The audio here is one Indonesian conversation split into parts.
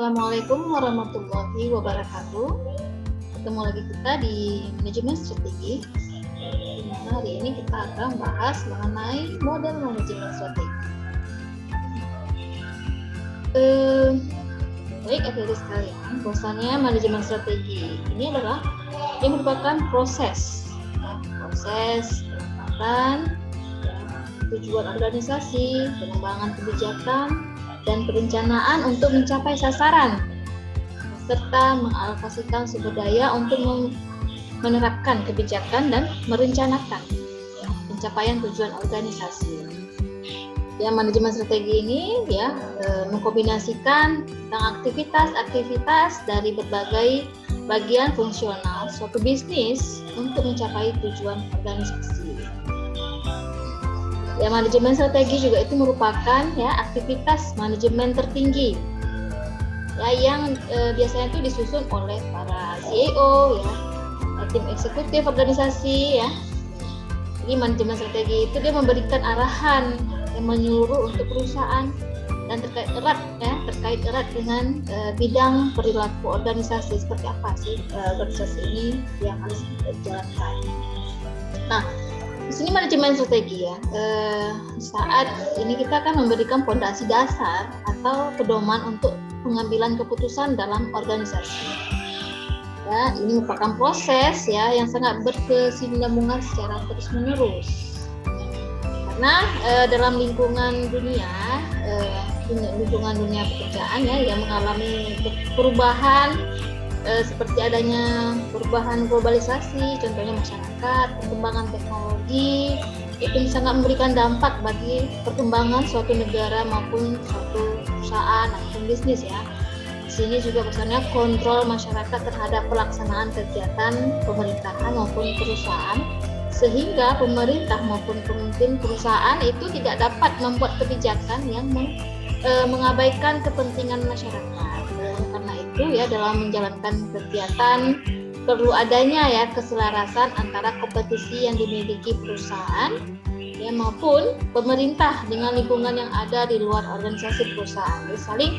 Assalamualaikum warahmatullahi wabarakatuh. Ketemu lagi kita di manajemen strategi. Hari ini kita akan bahas mengenai model manajemen strategi. Baik adik-adik sekalian, bahwasannya manajemen strategi ini adalah yang merupakan proses penempatan, tujuan organisasi, pengembangan kebijakan, dan perencanaan untuk mencapai sasaran, serta mengalokasikan sumber daya untuk menerapkan kebijakan dan merencanakan pencapaian tujuan organisasi. Ya, manajemen strategi ini mengkombinasikan tentang aktivitas dari berbagai bagian fungsional suatu bisnis untuk mencapai tujuan organisasi. Ya, manajemen strategi juga itu merupakan aktivitas manajemen tertinggi yang biasanya itu disusun oleh para CEO tim eksekutif organisasi Jadi manajemen strategi itu dia memberikan arahan yang menyeluruh untuk perusahaan dan terkait erat dengan bidang perilaku organisasi, seperti apa sih organisasi ini yang harus dijalankan. Nah, di sini manajemen strategi saat ini kita akan memberikan fondasi dasar atau pedoman untuk pengambilan keputusan dalam organisasi. Ya, ini merupakan proses yang sangat berkesinambungan secara terus-menerus. Karena dalam lingkungan dunia pekerjaan yang mengalami perubahan seperti adanya perubahan globalisasi, contohnya masyarakat, perkembangan teknologi, itu sangat memberikan dampak bagi perkembangan suatu negara maupun suatu perusahaan ataupun bisnis Di sini juga pesannya kontrol masyarakat terhadap pelaksanaan kegiatan pemerintahan maupun perusahaan, sehingga pemerintah maupun pemimpin perusahaan itu tidak dapat membuat kebijakan yang mengabaikan kepentingan masyarakat. Karena itu dalam menjalankan kegiatan perlu adanya keselarasan antara kompetisi yang dimiliki perusahaan maupun pemerintah dengan lingkungan yang ada di luar organisasi perusahaan. Jadi saling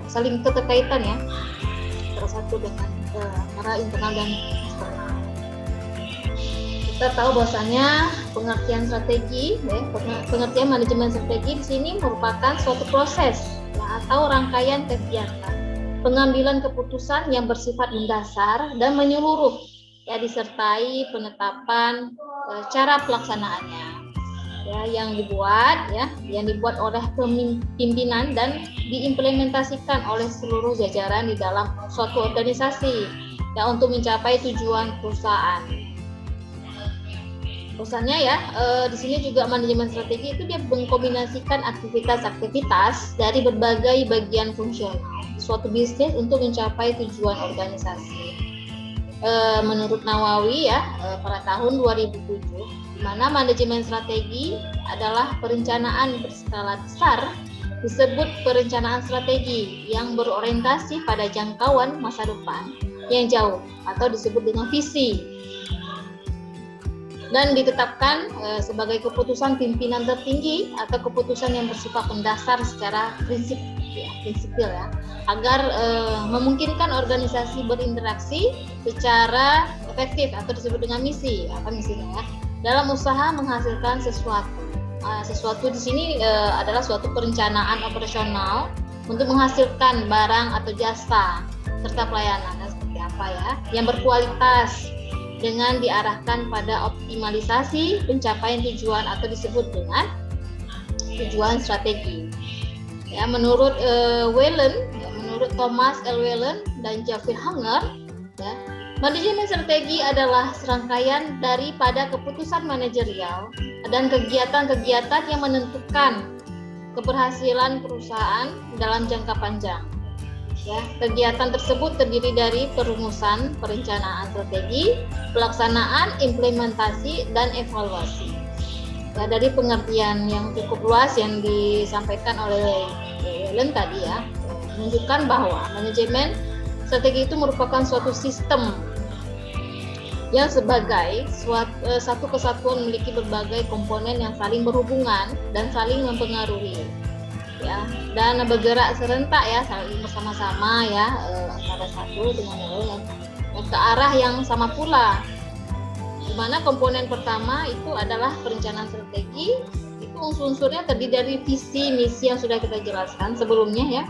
saling keterkaitan antara satu dengan antara internal dan eksternal. Kita tahu bahwasannya pengertian strategi, pengertian manajemen strategi di sini merupakan suatu proses atau rangkaian kegiatan pengambilan keputusan yang bersifat mendasar dan menyeluruh disertai penetapan cara pelaksanaannya yang dibuat oleh pimpinan dan diimplementasikan oleh seluruh jajaran di dalam suatu organisasi untuk mencapai tujuan perusahaan. Perusahaannya di sini juga manajemen strategi itu dia mengkombinasikan aktivitas dari berbagai bagian fungsional suatu bisnis untuk mencapai tujuan organisasi. Menurut Nawawi pada tahun 2007, di mana manajemen strategi adalah perencanaan berskala besar, disebut perencanaan strategi yang berorientasi pada jangkauan masa depan yang jauh atau disebut dengan visi, dan ditetapkan sebagai keputusan pimpinan tertinggi atau keputusan yang bersifat mendasar secara prinsipil agar memungkinkan organisasi berinteraksi secara efektif atau disebut dengan misi. Apa misinya dalam usaha menghasilkan sesuatu. Sesuatu di sini adalah suatu perencanaan operasional untuk menghasilkan barang atau jasa serta pelayanan seperti apa yang berkualitas dengan diarahkan pada optimalisasi pencapaian tujuan atau disebut dengan tujuan strategi. Menurut menurut Thomas L. Whelan dan Jeffrey Hanger, manajemen strategi adalah serangkaian daripada keputusan manajerial dan kegiatan-kegiatan yang menentukan keberhasilan perusahaan dalam jangka panjang. Kegiatan tersebut terdiri dari perumusan perencanaan strategi, pelaksanaan, implementasi, dan evaluasi. Dari pengertian yang cukup luas yang disampaikan oleh Whelan tadi menunjukkan bahwa manajemen strategi itu merupakan suatu sistem yang sebagai satu kesatuan memiliki berbagai komponen yang saling berhubungan dan saling mempengaruhi. ya, dan bergerak serentak ya, bersama-sama ya, antara satu dengan yang lain ke arah yang sama pula. Di mana komponen pertama itu adalah perencanaan strategi, itu unsur-unsurnya terdiri dari visi, misi yang sudah kita jelaskan sebelumnya ya,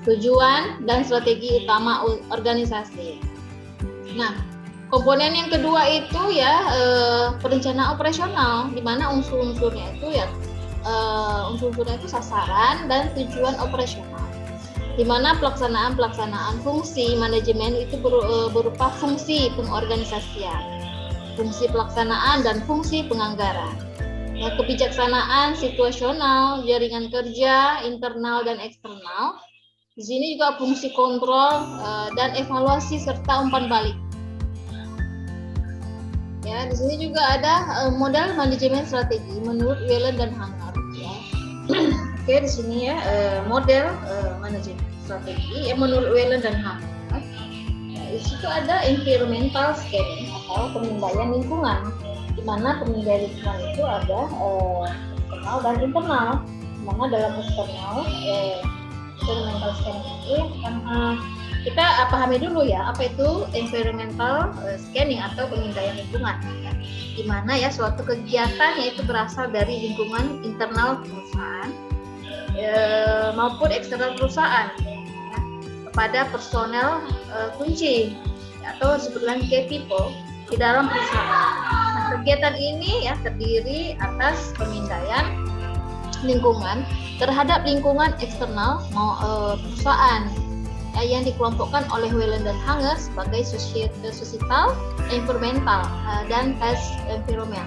tujuan dan strategi utama organisasi. Nah, komponen yang kedua itu ya perencanaan operasional, di mana unsur-unsurnya itu ya unsur-unsurnya itu sasaran dan tujuan operasional, di mana pelaksanaan fungsi manajemen itu berupa fungsi pengorganisasian, fungsi pelaksanaan dan fungsi penganggaran. Ya, kebijaksanaan situasional, jaringan kerja internal dan eksternal. Di sini juga fungsi kontrol dan evaluasi serta umpan balik. Ya, di sini juga ada model manajemen strategi menurut Whelan dan Hanger. Ya. Oke, di sini ya model manajemen strategi menurut Whelan dan Hanger. Di situ ada environmental scanning atau pemindaian lingkungan, di mana pemindaian lingkungan itu ada eksternal dan internal. Di mana dalam eksternal environmental scanning itu kita pahami dulu ya apa itu environmental scanning atau pemindaian lingkungan, di mana ya suatu kegiatan yaitu berasal dari lingkungan internal perusahaan maupun eksternal perusahaan ya, kepada personel kunci atau disebutkan key people di dalam perusahaan. Nah, kegiatan ini ya terdiri atas pemindaian lingkungan terhadap lingkungan eksternal perusahaan yang dikelompokkan oleh Whelan dan Hanger sebagai societal, environmental, dan test environment.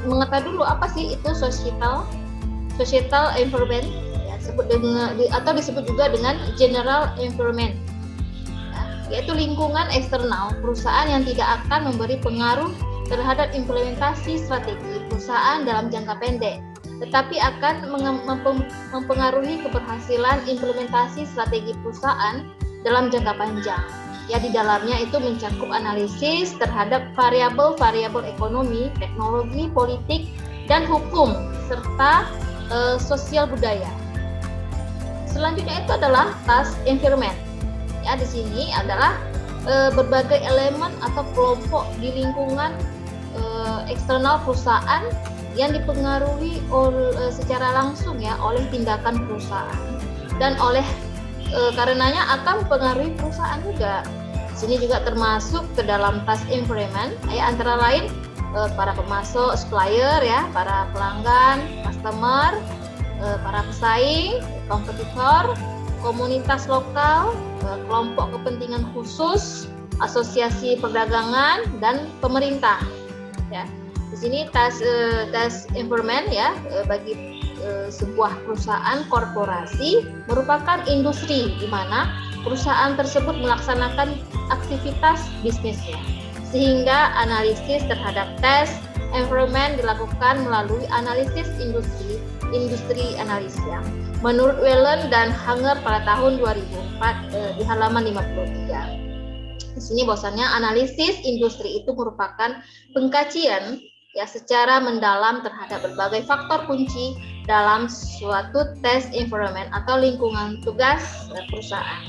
Mengetahui dulu apa sih itu societal environment, ya, atau disebut juga dengan general environment, ya, yaitu lingkungan eksternal perusahaan yang tidak akan memberi pengaruh terhadap implementasi strategi perusahaan dalam jangka pendek, tetapi akan mempengaruhi keberhasilan implementasi strategi perusahaan dalam jangka panjang. Ya, di dalamnya itu mencakup analisis terhadap variabel-variabel ekonomi, teknologi, politik, dan hukum, serta sosial budaya. Selanjutnya itu adalah task environment. Ya, di sini adalah berbagai elemen atau kelompok di lingkungan eksternal perusahaan yang dipengaruhi secara langsung ya oleh tindakan perusahaan dan karenanya akan mempengaruhi perusahaan juga. Sini juga termasuk ke dalam task environment ya, antara lain para pemasok, supplier ya, para pelanggan, customer, para pesaing, kompetitor, komunitas lokal, kelompok kepentingan khusus, asosiasi perdagangan, dan pemerintah. Ya. Di sini task environment ya bagi sebuah perusahaan korporasi merupakan industri di mana perusahaan tersebut melaksanakan aktivitas bisnisnya, sehingga analisis terhadap task environment dilakukan melalui analisis industri analisa. Menurut Whelan dan Hanger pada tahun 2004 di halaman 53. Di sini bahwasannya analisis industri itu merupakan pengkajian ya secara mendalam terhadap berbagai faktor kunci dalam suatu task environment atau lingkungan tugas perusahaan.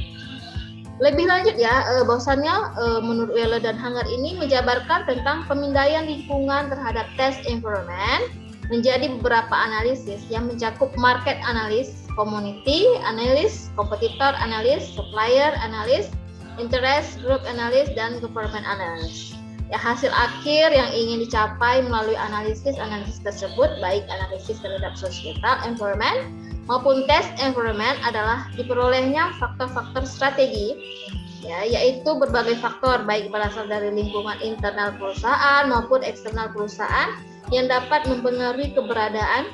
Lebih lanjut ya, bahwasannya menurut Whelan dan Hanger ini menjabarkan tentang pemindaian lingkungan terhadap task environment menjadi beberapa analisis yang mencakup market analysis, community analysis, kompetitor analysis, supplier analysis, interest group analysis, dan government analysis. Ya, hasil akhir yang ingin dicapai melalui analisis tersebut, baik analisis terhadap societal environment maupun task environment, adalah diperolehnya faktor-faktor strategi, ya, yaitu berbagai faktor baik berasal dari lingkungan internal perusahaan maupun eksternal perusahaan yang dapat mempengaruhi keberadaan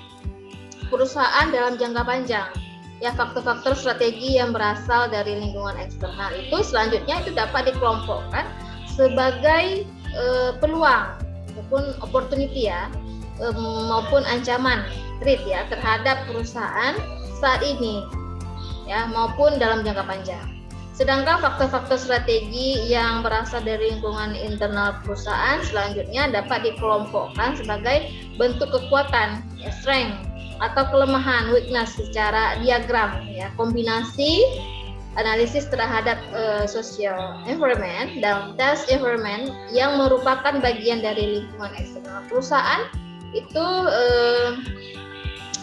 perusahaan dalam jangka panjang. Ya, faktor-faktor strategi yang berasal dari lingkungan eksternal itu selanjutnya itu dapat dikelompokkan sebagai peluang maupun opportunity ya, maupun ancaman threat ya terhadap perusahaan saat ini ya maupun dalam jangka panjang. Sedangkan faktor-faktor strategi yang berasal dari lingkungan internal perusahaan selanjutnya dapat dikelompokkan sebagai bentuk kekuatan ya, strength atau kelemahan weakness secara diagram ya, kombinasi analisis terhadap social environment dan test environment yang merupakan bagian dari lingkungan eksternal perusahaan itu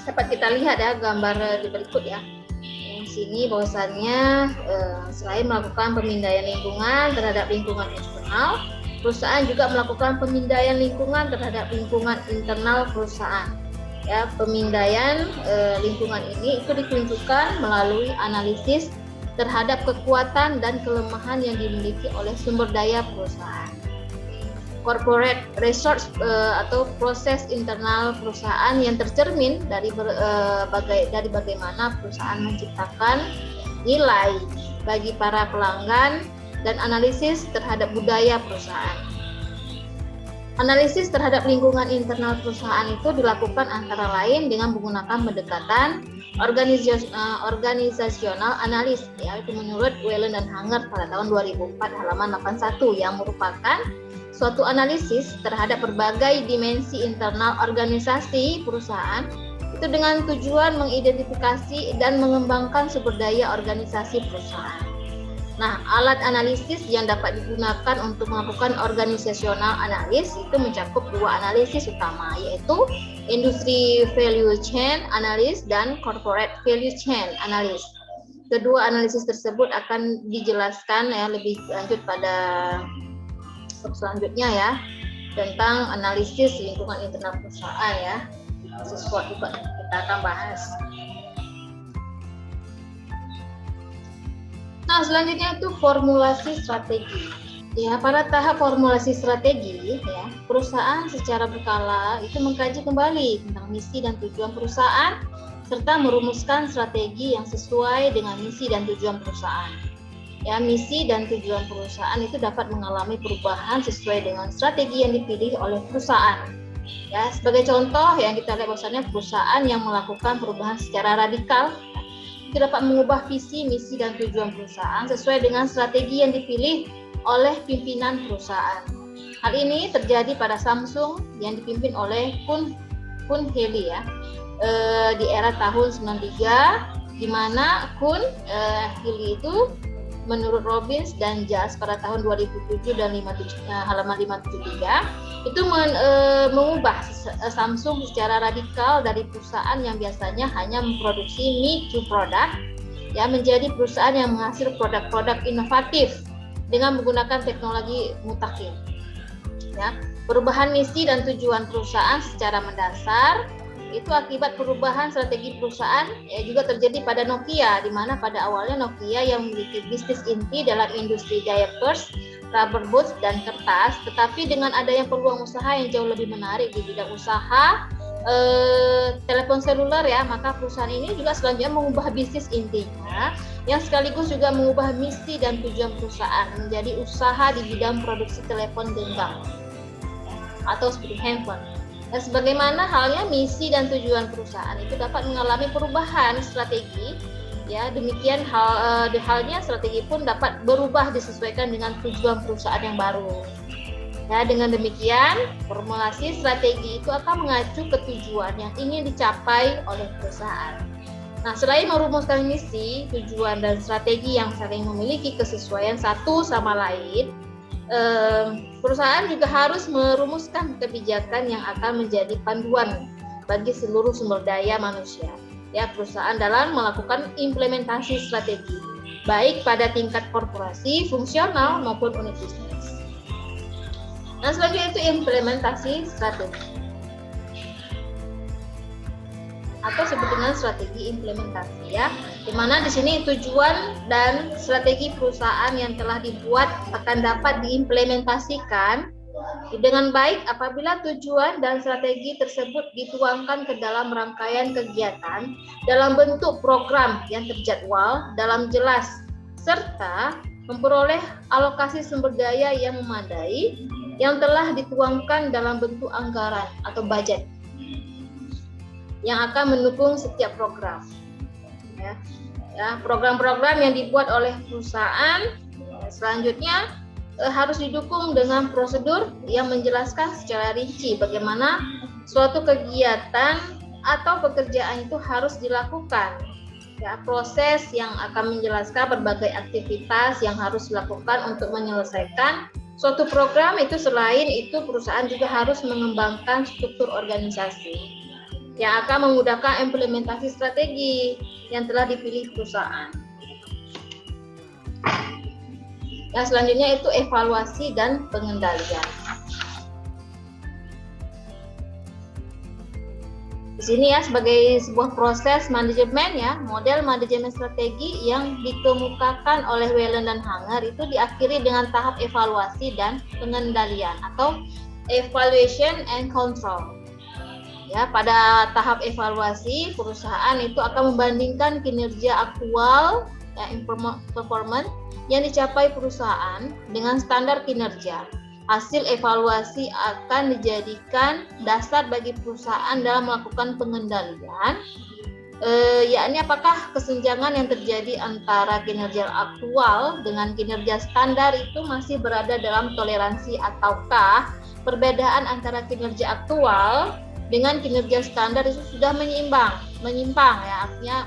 dapat kita lihat ya gambar di berikut ya. Di sini bahwasannya selain melakukan pemindaian lingkungan terhadap lingkungan eksternal, perusahaan juga melakukan pemindaian lingkungan terhadap lingkungan internal perusahaan. Ya, pemindaian lingkungan ini itu ditunjukkan melalui analisis terhadap kekuatan dan kelemahan yang dimiliki oleh sumber daya perusahaan. Corporate resource atau proses internal perusahaan yang tercermin dari bagaimana perusahaan menciptakan nilai bagi para pelanggan dan analisis terhadap budaya perusahaan. Analisis terhadap lingkungan internal perusahaan itu dilakukan antara lain dengan menggunakan pendekatan organizasional analis ya, itu menurut Whelan dan Hanger pada tahun 2004 halaman 81 yang merupakan suatu analisis terhadap berbagai dimensi internal organisasi perusahaan itu dengan tujuan mengidentifikasi dan mengembangkan sumber daya organisasi perusahaan. Nah, alat analisis yang dapat digunakan untuk melakukan organisasional analis itu mencakup dua analisis utama, yaitu industri value chain analysis dan corporate value chain analysis. Kedua analisis tersebut akan dijelaskan ya lebih lanjut pada selanjutnya ya, tentang analisis lingkungan internal perusahaan ya. Sesuatu juga kita akan bahas. Nah, selanjutnya itu formulasi strategi. Ya, pada tahap formulasi strategi, ya, perusahaan secara berkala itu mengkaji kembali tentang misi dan tujuan perusahaan serta merumuskan strategi yang sesuai dengan misi dan tujuan perusahaan. Ya, misi dan tujuan perusahaan itu dapat mengalami perubahan sesuai dengan strategi yang dipilih oleh perusahaan. Ya, sebagai contoh yang kita lihat bahwasanya perusahaan yang melakukan perubahan secara radikal itu dapat mengubah visi, misi, dan tujuan perusahaan sesuai dengan strategi yang dipilih oleh pimpinan perusahaan. Hal ini terjadi pada Samsung yang dipimpin oleh Kun Heli ya, di era tahun 93, di mana Kun Heli itu menurut Robbins dan Jas pada tahun 2007 dan halaman 573 itu mengubah Samsung secara radikal dari perusahaan yang biasanya hanya memproduksi me too product ya menjadi perusahaan yang menghasilkan produk-produk inovatif dengan menggunakan teknologi mutakhir. Ya, perubahan misi dan tujuan perusahaan secara mendasar itu akibat perubahan strategi perusahaan ya juga terjadi pada Nokia, di mana pada awalnya Nokia yang memiliki bisnis inti dalam industri diapers, rubber boots, dan kertas, tetapi dengan adanya peluang usaha yang jauh lebih menarik di bidang usaha telepon seluler ya, maka perusahaan ini juga selanjutnya mengubah bisnis intinya yang sekaligus juga mengubah misi dan tujuan perusahaan menjadi usaha di bidang produksi telepon genggam atau seperti handphone. Dan sebagaimana halnya misi dan tujuan perusahaan itu dapat mengalami perubahan strategi, ya demikian halnya strategi pun dapat berubah disesuaikan dengan tujuan perusahaan yang baru. Ya, dengan demikian formulasi strategi itu akan mengacu ke tujuan yang ingin dicapai oleh perusahaan. Nah, selain merumuskan misi, tujuan, dan strategi yang saling memiliki kesesuaian satu sama lain, perusahaan juga harus merumuskan kebijakan yang akan menjadi panduan bagi seluruh sumber daya manusia. Ya, perusahaan dalam melakukan implementasi strategi, baik pada tingkat korporasi, fungsional maupun unit bisnis. Nah, selanjutnya itu implementasi strategi atau disebut dengan strategi implementasi ya, dimana di sini tujuan dan strategi perusahaan yang telah dibuat akan dapat diimplementasikan dengan baik apabila tujuan dan strategi tersebut dituangkan ke dalam rangkaian kegiatan dalam bentuk program yang terjadwal dalam jelas serta memperoleh alokasi sumber daya yang memadai yang telah dituangkan dalam bentuk anggaran atau budget yang akan mendukung setiap program. Ya, program-program yang dibuat oleh perusahaan selanjutnya harus didukung dengan prosedur yang menjelaskan secara rinci bagaimana suatu kegiatan atau pekerjaan itu harus dilakukan. Ya, proses yang akan menjelaskan berbagai aktivitas yang harus dilakukan untuk menyelesaikan suatu program itu. Selain itu, perusahaan juga harus mengembangkan struktur organisasi yang akan memudahkan implementasi strategi yang telah dipilih perusahaan. Nah, selanjutnya itu evaluasi dan pengendalian. Di sini ya, sebagai sebuah proses manajemen ya, model manajemen strategi yang dikemukakan oleh Whelan dan Hanger itu diakhiri dengan tahap evaluasi dan pengendalian atau evaluation and control. Ya, pada tahap evaluasi, perusahaan itu akan membandingkan kinerja aktual ya, performance yang dicapai perusahaan dengan standar kinerja. Hasil evaluasi akan dijadikan dasar bagi perusahaan dalam melakukan pengendalian, yakni apakah kesenjangan yang terjadi antara kinerja aktual dengan kinerja standar itu masih berada dalam toleransi, ataukah perbedaan antara kinerja aktual dengan kinerja standar itu sudah menyimpang ya, artinya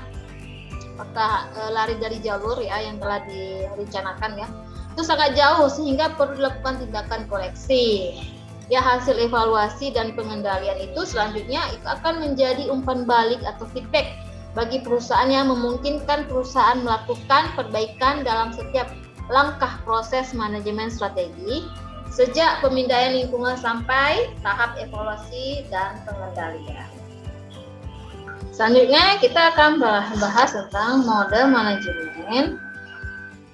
apakah lari dari jalur ya yang telah direncanakan ya, itu sangat jauh sehingga perlu dilakukan tindakan koreksi. Ya, hasil evaluasi dan pengendalian itu selanjutnya itu akan menjadi umpan balik atau feedback bagi perusahaan yang memungkinkan perusahaan melakukan perbaikan dalam setiap langkah proses manajemen strategi sejak pemindaian lingkungan sampai tahap evaluasi dan pengendalian. Selanjutnya kita akan bahas tentang model manajemen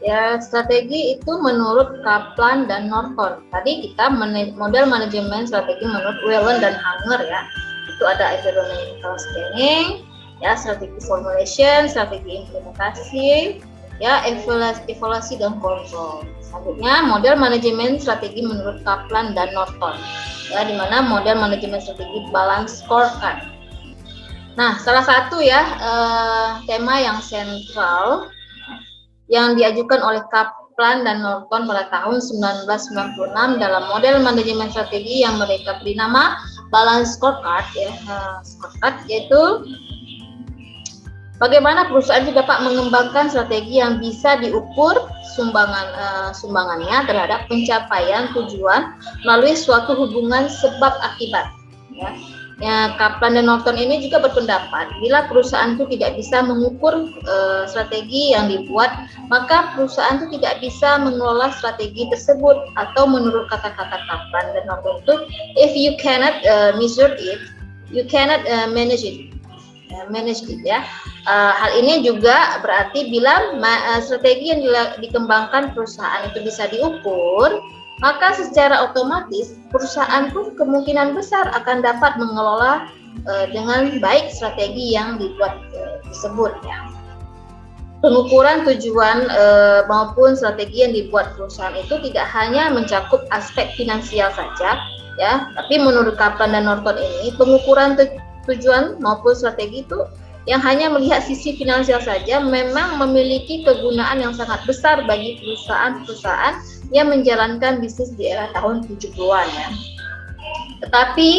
ya strategi itu menurut Kaplan dan Norton. Tadi kita model manajemen strategi menurut Whelan dan Hanger ya. Itu ada environmental scanning, ya strategi formulation, strategi implementasi, ya evaluasi dan kontrol. Selanjutnya model manajemen strategi menurut Kaplan dan Norton. Ya, di mana model manajemen strategi balance scorecard. Nah, salah satu ya tema yang sentral yang diajukan oleh Kaplan dan Norton pada tahun 1996 dalam model manajemen strategi yang mereka beri nama balance scorecard ya, scorecard, yaitu bagaimana perusahaan itu dapat mengembangkan strategi yang bisa diukur sumbangannya terhadap pencapaian tujuan melalui suatu hubungan sebab akibat ya. Ya, Kaplan dan Norton ini juga berpendapat bila perusahaan itu tidak bisa mengukur strategi yang dibuat, maka perusahaan itu tidak bisa mengelola strategi tersebut. Atau menurut kata-kata Kaplan dan Norton itu, if you cannot measure it, you cannot manage it. Ya. Hal ini juga berarti bila strategi yang dikembangkan perusahaan itu bisa diukur, maka secara otomatis perusahaan pun kemungkinan besar akan dapat mengelola dengan baik strategi yang dibuat tersebut ya. Pengukuran tujuan maupun strategi yang dibuat perusahaan itu tidak hanya mencakup aspek finansial saja ya, tapi menurut Kaplan dan Norton ini pengukuran tujuan maupun strategi itu yang hanya melihat sisi finansial saja memang memiliki kegunaan yang sangat besar bagi perusahaan-perusahaan yang menjalankan bisnis di era tahun 70-an ya. Tetapi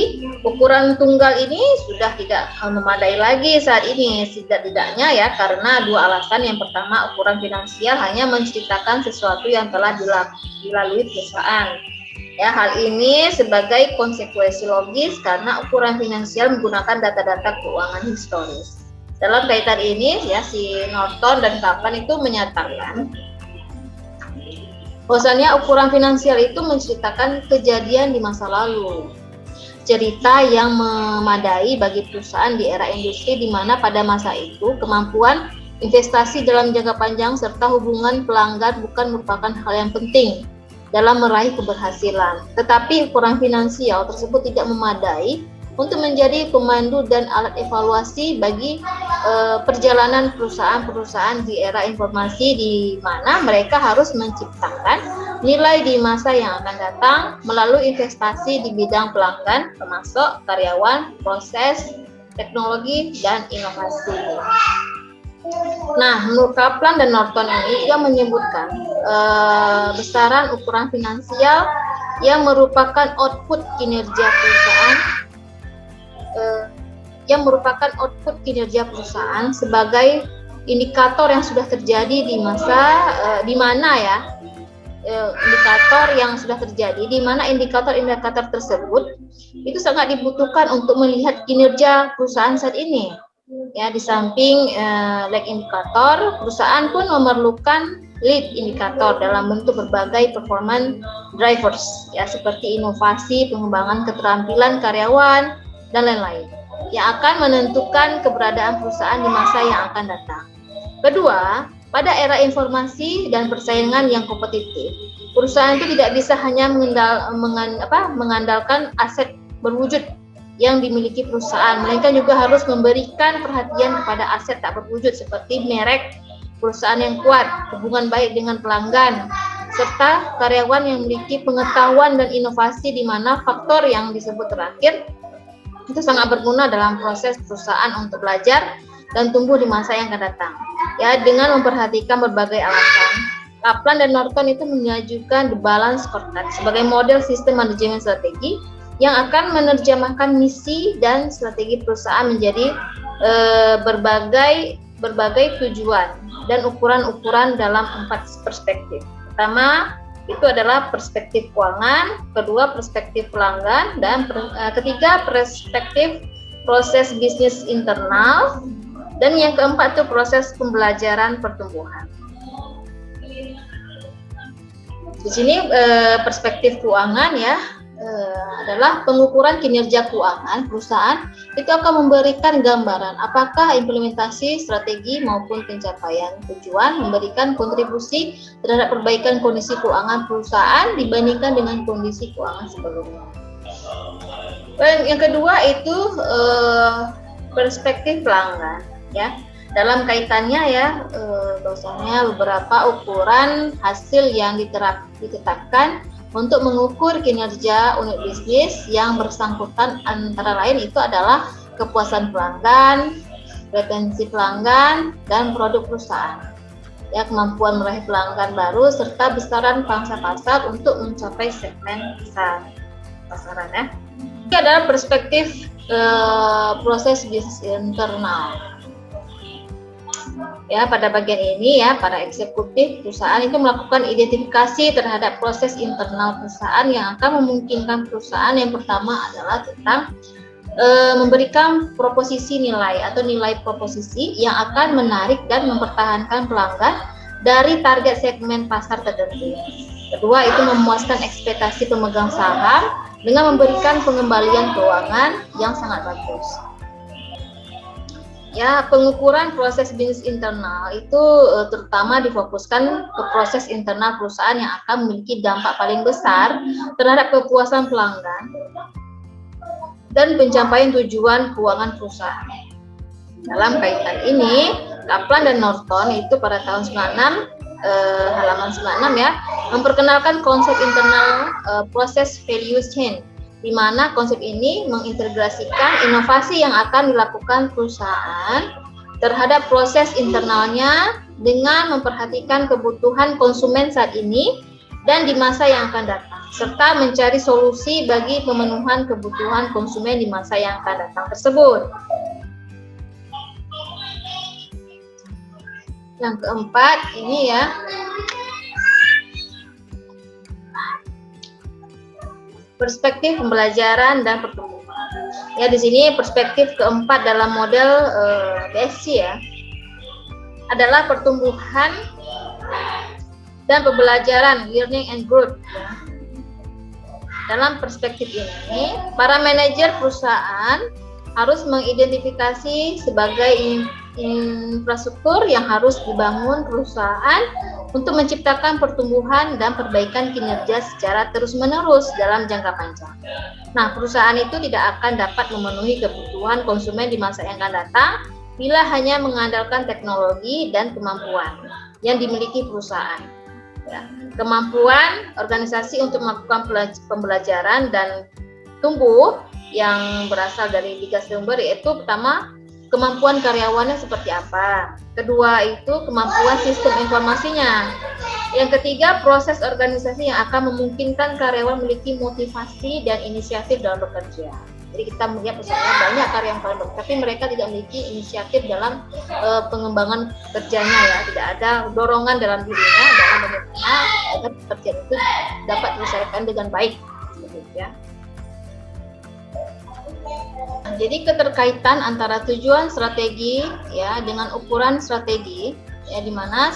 ukuran tunggal ini sudah tidak memadai lagi saat ini, setidaknya ya, karena dua alasan. Yang pertama, ukuran finansial hanya menceritakan sesuatu yang telah dilalui perusahaan. Ya, hal ini sebagai konsekuensi logis karena ukuran finansial menggunakan data-data keuangan historis. Dalam kaitan ini ya, si Norton dan Kaplan itu menyatakan bahwasanya ukuran finansial itu menceritakan kejadian di masa lalu, cerita yang memadai bagi perusahaan di era industri di mana pada masa itu kemampuan investasi dalam jangka panjang serta hubungan pelanggan bukan merupakan hal yang penting dalam meraih keberhasilan. Tetapi ukuran finansial tersebut tidak memadai untuk menjadi pemandu dan alat evaluasi bagi perjalanan perusahaan-perusahaan di era informasi di mana mereka harus menciptakan nilai di masa yang akan datang melalui investasi di bidang pelanggan, termasuk karyawan, proses, teknologi, dan inovasi. Nah, menurut Kaplan dan Norton ini juga menyebutkan besaran ukuran finansial yang merupakan output kinerja perusahaan yang merupakan output kinerja perusahaan sebagai indikator yang sudah terjadi di masa di mana ya indikator yang sudah terjadi, di mana indikator-indikator tersebut itu sangat dibutuhkan untuk melihat kinerja perusahaan saat ini. Ya, di samping lag indikator, perusahaan pun memerlukan lead indikator dalam bentuk berbagai performance drivers, ya seperti inovasi, pengembangan keterampilan karyawan, dan lain-lain, yang akan menentukan keberadaan perusahaan di masa yang akan datang. Kedua, pada era informasi dan persaingan yang kompetitif, perusahaan itu tidak bisa hanya mengandalkan aset berwujud yang dimiliki perusahaan, melainkan juga harus memberikan perhatian kepada aset tak berwujud seperti merek perusahaan yang kuat, hubungan baik dengan pelanggan, serta karyawan yang memiliki pengetahuan dan inovasi, di mana faktor yang disebut terakhir itu sangat berguna dalam proses perusahaan untuk belajar dan tumbuh di masa yang akan datang. Ya, dengan memperhatikan berbagai alasan, Kaplan dan Norton itu mengajukan The Balance Scorecard sebagai model sistem manajemen strategi yang akan menerjemahkan misi dan strategi perusahaan menjadi berbagai tujuan dan ukuran-ukuran dalam 4 perspektif. Pertama, itu adalah perspektif keuangan, kedua perspektif pelanggan, dan ketiga perspektif proses bisnis internal, dan yang keempat itu proses pembelajaran pertumbuhan. Di sini perspektif keuangan ya adalah pengukuran kinerja keuangan perusahaan itu akan memberikan gambaran apakah implementasi strategi maupun pencapaian tujuan memberikan kontribusi terhadap perbaikan kondisi keuangan perusahaan dibandingkan dengan kondisi keuangan sebelumnya. Dan yang kedua itu perspektif pelanggan ya. Dalam kaitannya ya bahwasanya beberapa ukuran hasil yang ditetapkan untuk mengukur kinerja unit bisnis yang bersangkutan, antara lain itu adalah kepuasan pelanggan, retensi pelanggan, dan produk perusahaan. Ya, kemampuan meraih pelanggan baru serta besaran pangsa pasar untuk mencapai segmen besar pasaran ya. Ini adalah perspektif proses bisnis internal. Ya, pada bagian ini ya, para eksekutif perusahaan itu melakukan identifikasi terhadap proses internal perusahaan yang akan memungkinkan perusahaan yang pertama adalah tentang memberikan proposisi nilai atau nilai proposisi yang akan menarik dan mempertahankan pelanggan dari target segmen pasar tertentu. Kedua, itu memuaskan ekspektasi pemegang saham dengan memberikan pengembalian keuangan yang sangat bagus. Ya, pengukuran proses bisnis internal itu terutama difokuskan ke proses internal perusahaan yang akan memiliki dampak paling besar terhadap kepuasan pelanggan dan pencapaian tujuan keuangan perusahaan. Dalam kaitan ini, Kaplan dan Norton itu pada tahun 96 halaman 96 ya, memperkenalkan konsep internal proses value chain, di mana konsep ini mengintegrasikan inovasi yang akan dilakukan perusahaan terhadap proses internalnya dengan memperhatikan kebutuhan konsumen saat ini dan di masa yang akan datang, serta mencari solusi bagi pemenuhan kebutuhan konsumen di masa yang akan datang tersebut. Yang keempat ini ya, perspektif pembelajaran dan pertumbuhan. Ya, di sini perspektif keempat dalam model BSC ya adalah pertumbuhan dan pembelajaran, learning and growth. Ya. Dalam perspektif ini, para manajer perusahaan harus mengidentifikasi sebagai infrastruktur yang harus dibangun perusahaan untuk menciptakan pertumbuhan dan perbaikan kinerja secara terus-menerus dalam jangka panjang. Nah, perusahaan itu tidak akan dapat memenuhi kebutuhan konsumen di masa yang akan datang bila hanya mengandalkan teknologi dan kemampuan yang dimiliki perusahaan. Ya, kemampuan organisasi untuk melakukan pembelajaran dan tumbuh yang berasal dari 3 sumber, yaitu pertama, kemampuan karyawannya seperti apa. Kedua, itu kemampuan sistem informasinya. Yang ketiga, proses organisasi yang akan memungkinkan karyawan memiliki motivasi dan inisiatif dalam bekerja. Jadi kita melihat misalnya banyak karyawan bagus, tapi mereka tidak memiliki inisiatif dalam pengembangan kerjanya ya, tidak ada dorongan dalam dirinya dalam bagaimana agar pekerjaan itu dapat diselesaikan dengan baik, gitu ya. Jadi keterkaitan antara tujuan strategi ya dengan ukuran strategi ya, di mana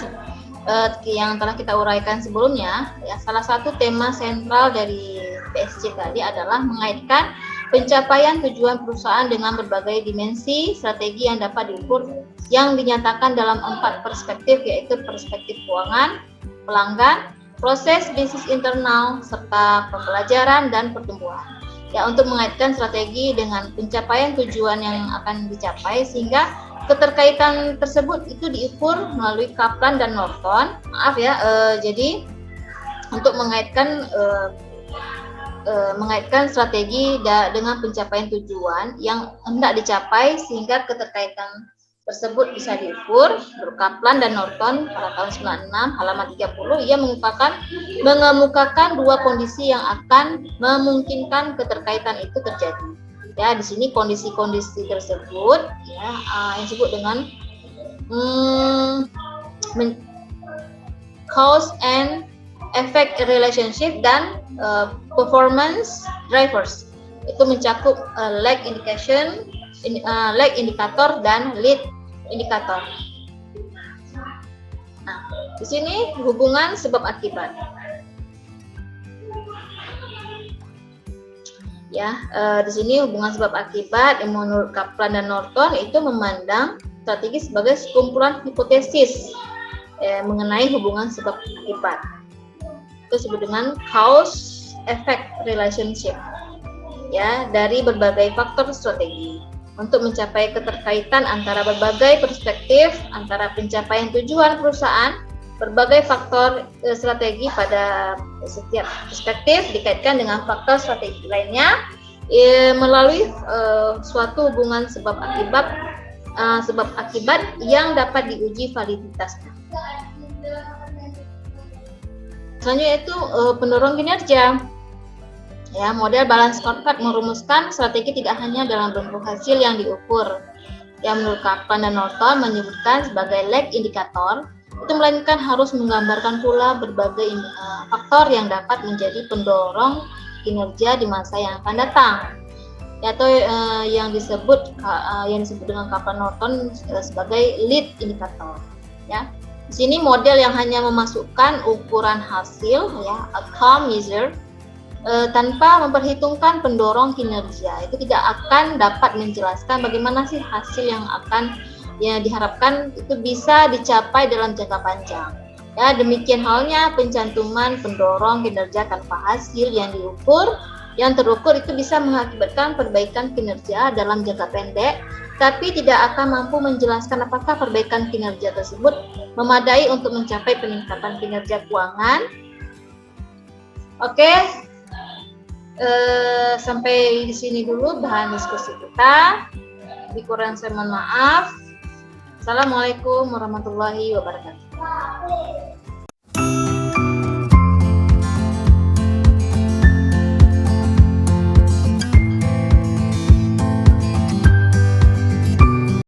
yang telah kita uraikan sebelumnya ya, salah satu tema sentral dari PSG tadi adalah mengaitkan pencapaian tujuan perusahaan dengan berbagai dimensi strategi yang dapat diukur yang dinyatakan dalam 4 perspektif, yaitu perspektif keuangan, pelanggan, proses bisnis internal, serta pembelajaran dan pertumbuhan. Ya, untuk mengaitkan strategi dengan pencapaian tujuan yang akan dicapai sehingga keterkaitan tersebut itu diukur melalui Kaplan dan Norton. Maaf ya, jadi untuk mengaitkan strategi dengan pencapaian tujuan yang hendak dicapai sehingga keterkaitan tersebut bisa diukur. Menurut Kaplan dan Norton pada tahun 96 halaman 30, ia mengemukakan dua kondisi yang akan memungkinkan keterkaitan itu terjadi. Ya, di sini kondisi-kondisi tersebut ya yang disebut dengan cause and effect relationship dan performance drivers. Itu mencakup lag indication, lag indikator dan lead indikator. Nah, di sini hubungan sebab akibat. Ya, di sini hubungan sebab akibat yang menurut Kaplan dan Norton itu memandang strategi sebagai sekumpulan hipotesis mengenai hubungan sebab akibat. Itu disebut dengan cause effect relationship. Ya, dari berbagai faktor strategi. Untuk mencapai keterkaitan antara berbagai perspektif, antara pencapaian tujuan perusahaan, berbagai faktor strategi pada setiap perspektif dikaitkan dengan faktor strategi lainnya melalui suatu hubungan sebab akibat yang dapat diuji validitasnya. Selanjutnya itu pendorong kinerja. Ya, model balance scorecard merumuskan strategi tidak hanya dalam bentuk hasil yang diukur, yang menurut Kaplan dan Norton menyebutkan sebagai lag indikator, itu melainkan harus menggambarkan pula berbagai faktor yang dapat menjadi pendorong kinerja di masa yang akan datang, atau yang disebut dengan Kaplan Norton sebagai lead indikator. Ya, di sini model yang hanya memasukkan ukuran hasil, ya, outcome measure, tanpa memperhitungkan pendorong kinerja, itu tidak akan dapat menjelaskan bagaimana sih hasil yang akan diharapkan itu bisa dicapai dalam jangka panjang. Ya, demikian halnya pencantuman pendorong kinerja tanpa hasil yang terukur itu bisa mengakibatkan perbaikan kinerja dalam jangka pendek, tapi tidak akan mampu menjelaskan apakah perbaikan kinerja tersebut memadai untuk mencapai peningkatan kinerja keuangan. Oke. Sampai di sini dulu bahan diskusi kita. Kurang saya mohon maaf. Assalamualaikum warahmatullahi wabarakatuh.